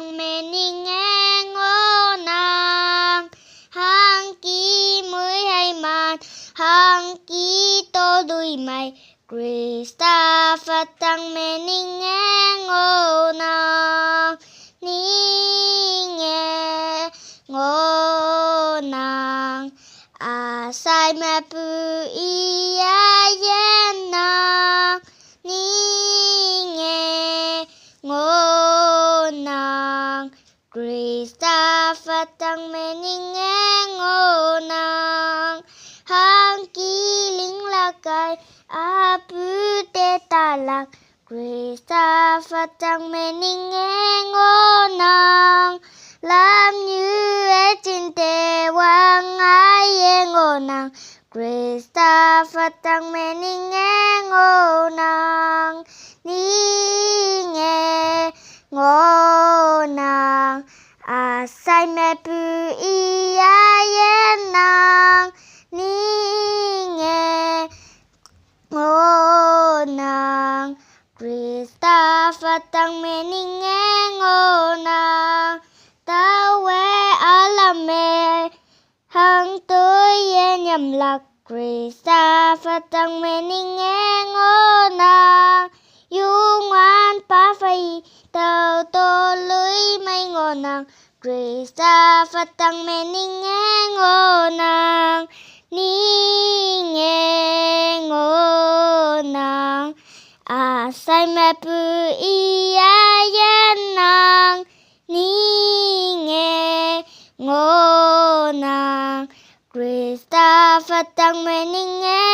tăng mê ni nghe ngô nàng hang ki mới hay màn hang ki tô đuôi mày Krista Phật tăng mê ni nghe ngô nàng ni nghe ngô nàng a sai ma pu i a yen nàng ni nghe ngô nàng Krista Phật tăng mê ni nghe ngô nàng hang ki linh la kai a pu te ta lạc Krista Phật tăng mê ni nghe ngô nàng làm như ở trên thế hoàng ai ngô nàng Krista Phật tăng mê ni nghe ngô nàng ni nghe ngô nàng a sai mẹ pu i a yen nàng ni nghe ngô nàng Krista Phật tăng mê ni nghe ngô nàng ta quê ở làm mẹ hằng tôi ye nhầm lạc Krista Phật tăng mê ni nghe ngô nàng yu ngoan pa phai tàu tô lưới mây ngô nàng Krista Phật tăng mê ni nghe ngô nàng ni nghe ngô nàng a sai mẹ pu i a yen nàng ni nghe ngô nàng Krista Phật tăng mê ni nghe